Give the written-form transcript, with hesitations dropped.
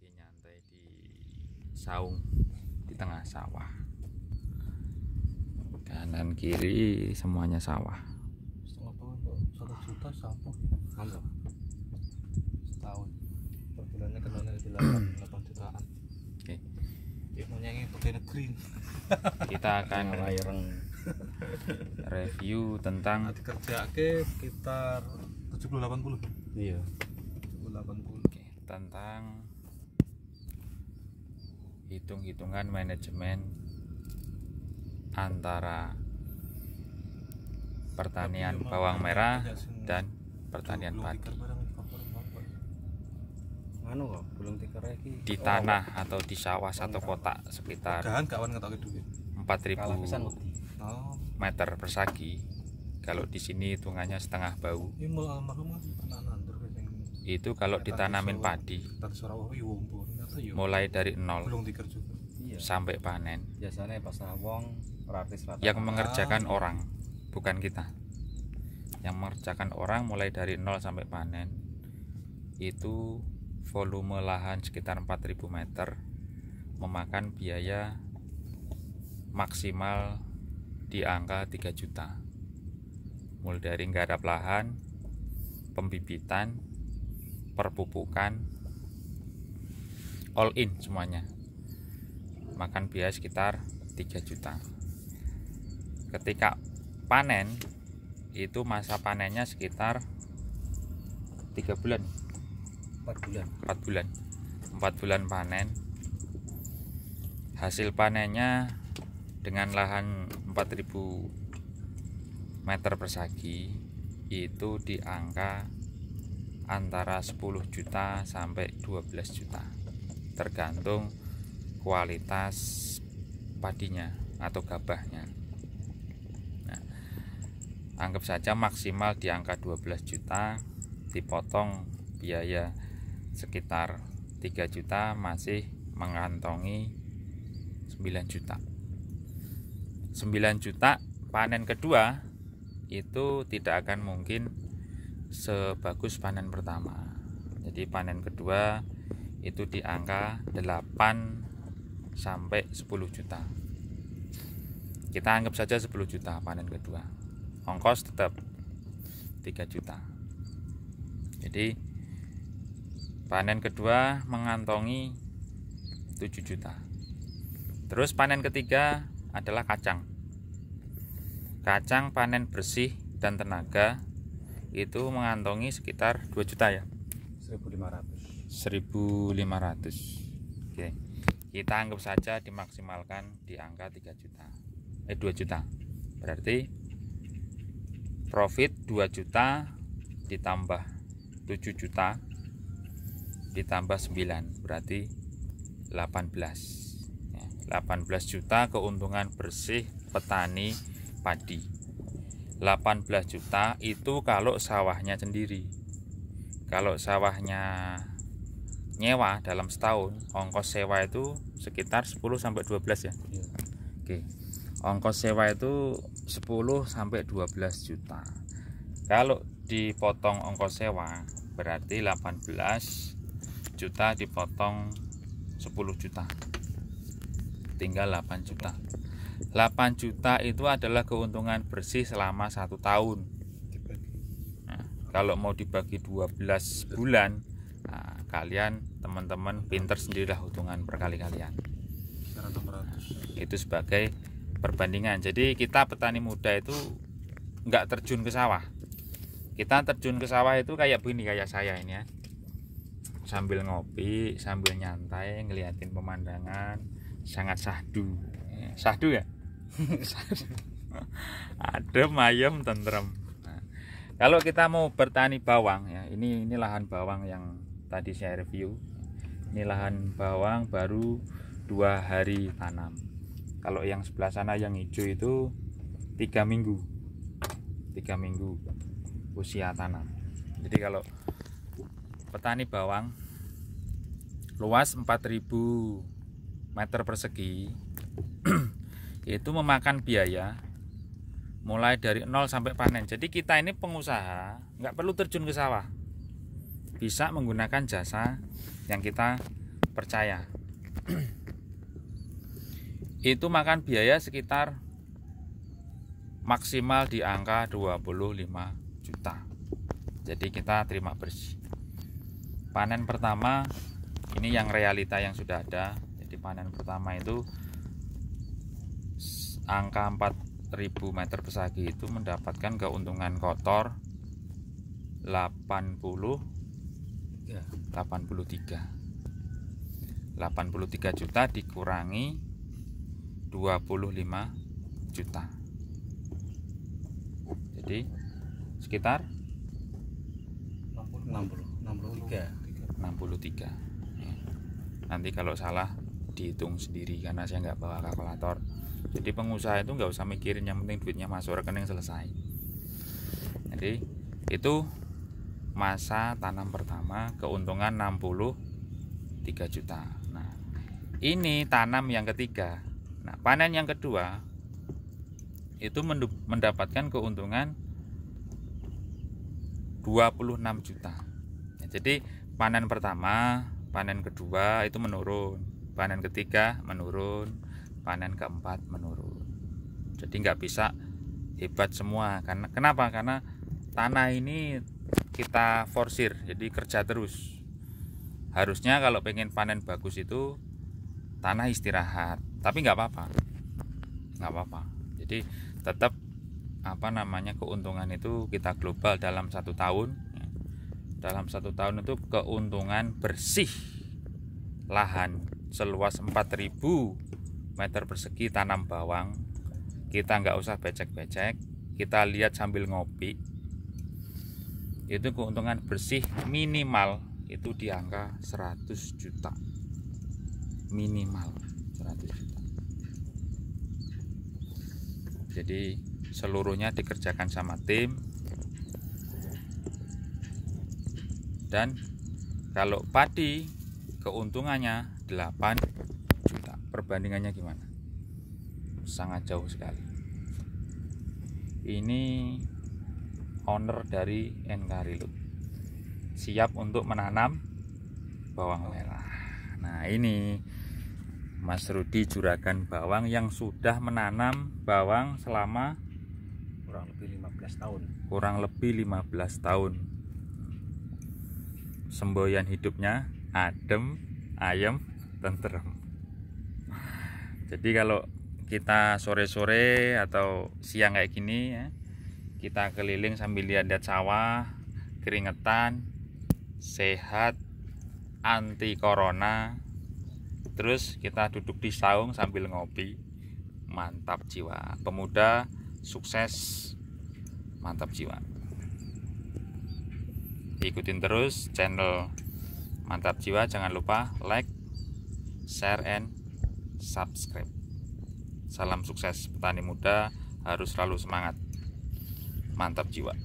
lagi nyantai di saung di tengah sawah. Kanan kiri semuanya sawah. Setengah tahun kok 1 juta sampah ya? Setahun per bulannya kenalnya di 8 jutaan. Oke. Ya nyanyi pakai negeri. Kita akan review tentang Kerja ke sekitar 70-80. Iya. 70-80. Oke, tentang hitung-hitungan manajemen antara pertanian bawang merah dan pertanian padi Anu kok belum tikar lagi di tanah atau di sawah satu kotak sekitar Gahan kawan ngetoke duit. 4.000 Oh, meter persegi. Kalau di sini hitungannya setengah bau. ini mul almarhum kan pernah nandur sing Itu kalau ditanamin padi tadi Sarawak yo wong ternyata yo. mulai dari nol Belum tikar juga. iya. sampai panen. Biasanya pas nawong gratis rata. Yang mengerjakan orang, bukan kita. Yang mengerjakan orang mulai dari nol sampai panen. Itu volume lahan sekitar 4.000 meter, memakan biaya maksimal di angka 3 juta. Mulai dari nggarap lahan, pembibitan, perpupukan, all in semuanya, makan biaya sekitar 3 juta. Ketika panen, itu masa panennya sekitar 3 bulan, 4 bulan panen. Hasil panennya dengan lahan 4.000 meter persegi itu di angka antara 10 juta sampai 12 juta, tergantung kualitas padinya atau gabahnya. Nah, anggap saja maksimal di angka 12 juta, dipotong biaya sekitar 3 juta, masih mengantongi 9 juta. 9 juta panen kedua itu tidak akan mungkin sebagus panen pertama. Jadi panen kedua itu di angka 8 sampai 10 juta. Kita anggap saja 10 juta panen kedua. Ongkos tetap 3 juta. Jadi panen kedua mengantongi 7 juta. Terus panen ketiga adalah kacang. Kacang panen bersih dan tenaga itu mengantongi sekitar 2 juta ya. 1.500. 1.500. Oke. Kita anggap saja dimaksimalkan di angka 3 juta. 2 juta. Berarti profit 2 juta ditambah 7 juta ditambah 9 berarti 18. 18 juta keuntungan bersih petani padi. 18 juta itu kalau sawahnya sendiri. Kalau sawahnya nyewa dalam setahun, ongkos sewa itu sekitar 10 sampai 12 ya. Iya. Oke. Ongkos sewa itu 10 sampai 12 juta. Kalau dipotong ongkos sewa berarti 18 juta dipotong 10 juta. Tinggal 8 juta. 8 juta itu adalah keuntungan bersih selama 1 tahun. Nah, kalau mau dibagi 12 bulan, nah, kalian teman-teman pinter sendirilah hitungan perkali kalian. Secara 600. Itu sebagai perbandingan. Jadi kita petani muda itu nggak terjun ke sawah. Kita terjun ke sawah itu kayak begini, kayak saya ini ya. Sambil ngopi, sambil nyantai, ngeliatin pemandangan, sangat syahdu. Syahdu ya? Adem, ayem, tentrem. Nah, kalau kita mau bertani bawang ya, ini lahan bawang yang tadi saya review. Ini lahan bawang baru 2 hari tanam. Kalau yang sebelah sana yang hijau itu 3 minggu. 3 minggu usia tanam. Jadi kalau petani bawang luas 4.000 meter persegi itu memakan biaya mulai dari 0 sampai panen. Jadi kita ini pengusaha nggak perlu terjun ke sawah, bisa menggunakan jasa yang kita percaya. Itu makan biaya sekitar maksimal di angka 25 juta. Jadi kita terima bersih. Panen pertama ini yang realita yang sudah ada. Jadi panen pertama itu angka 4000 meter persegi itu mendapatkan keuntungan kotor 83 juta dikurangi 25 juta. Jadi sekitar 63. Nanti kalau salah dihitung sendiri karena saya nggak bawa kalkulator. Jadi pengusaha itu nggak usah mikirin, yang penting duitnya masuk rekening selesai. Jadi itu masa tanam pertama keuntungan 63 juta. Nah, ini tanam yang ketiga. Nah, panen yang kedua itu mendapatkan keuntungan 26 juta. Nah, jadi panen pertama, panen kedua itu menurun, panen ketiga menurun, panen keempat menurun. Jadi nggak bisa hebat semua. Kenapa? Karena tanah ini kita forsir, jadi kerja terus. Harusnya kalau pengen panen bagus itu tanah istirahat, tapi nggak apa-apa. Jadi tetap keuntungan itu kita global dalam 1 tahun. Dalam 1 tahun itu keuntungan bersih lahan seluas 4000 meter persegi tanam bawang. Kita nggak usah becek-becek, kita lihat sambil ngopi. Itu keuntungan bersih minimal itu di angka 100 juta. Minimal 100 juta. Jadi seluruhnya dikerjakan sama tim. Dan kalau padi keuntungannya 8 juta. Perbandingannya gimana? Sangat jauh sekali. Ini owner dari Enkarilud siap untuk menanam bawang merah. Nah, ini Mas Rudi Juragan Bawang yang sudah menanam bawang selama kurang lebih 15 tahun. Semboyan hidupnya adem, ayem, tentrem. Jadi kalau kita sore-sore atau siang kayak gini ya, kita keliling sambil lihat sawah, keringetan, sehat, anti corona. Terus kita duduk di saung sambil ngopi. Mantap jiwa. Pemuda sukses, mantap jiwa. Ikutin terus channel Mantap Jiwa, jangan lupa like, share, and subscribe. Salam sukses, petani muda harus selalu semangat. Mantap jiwa.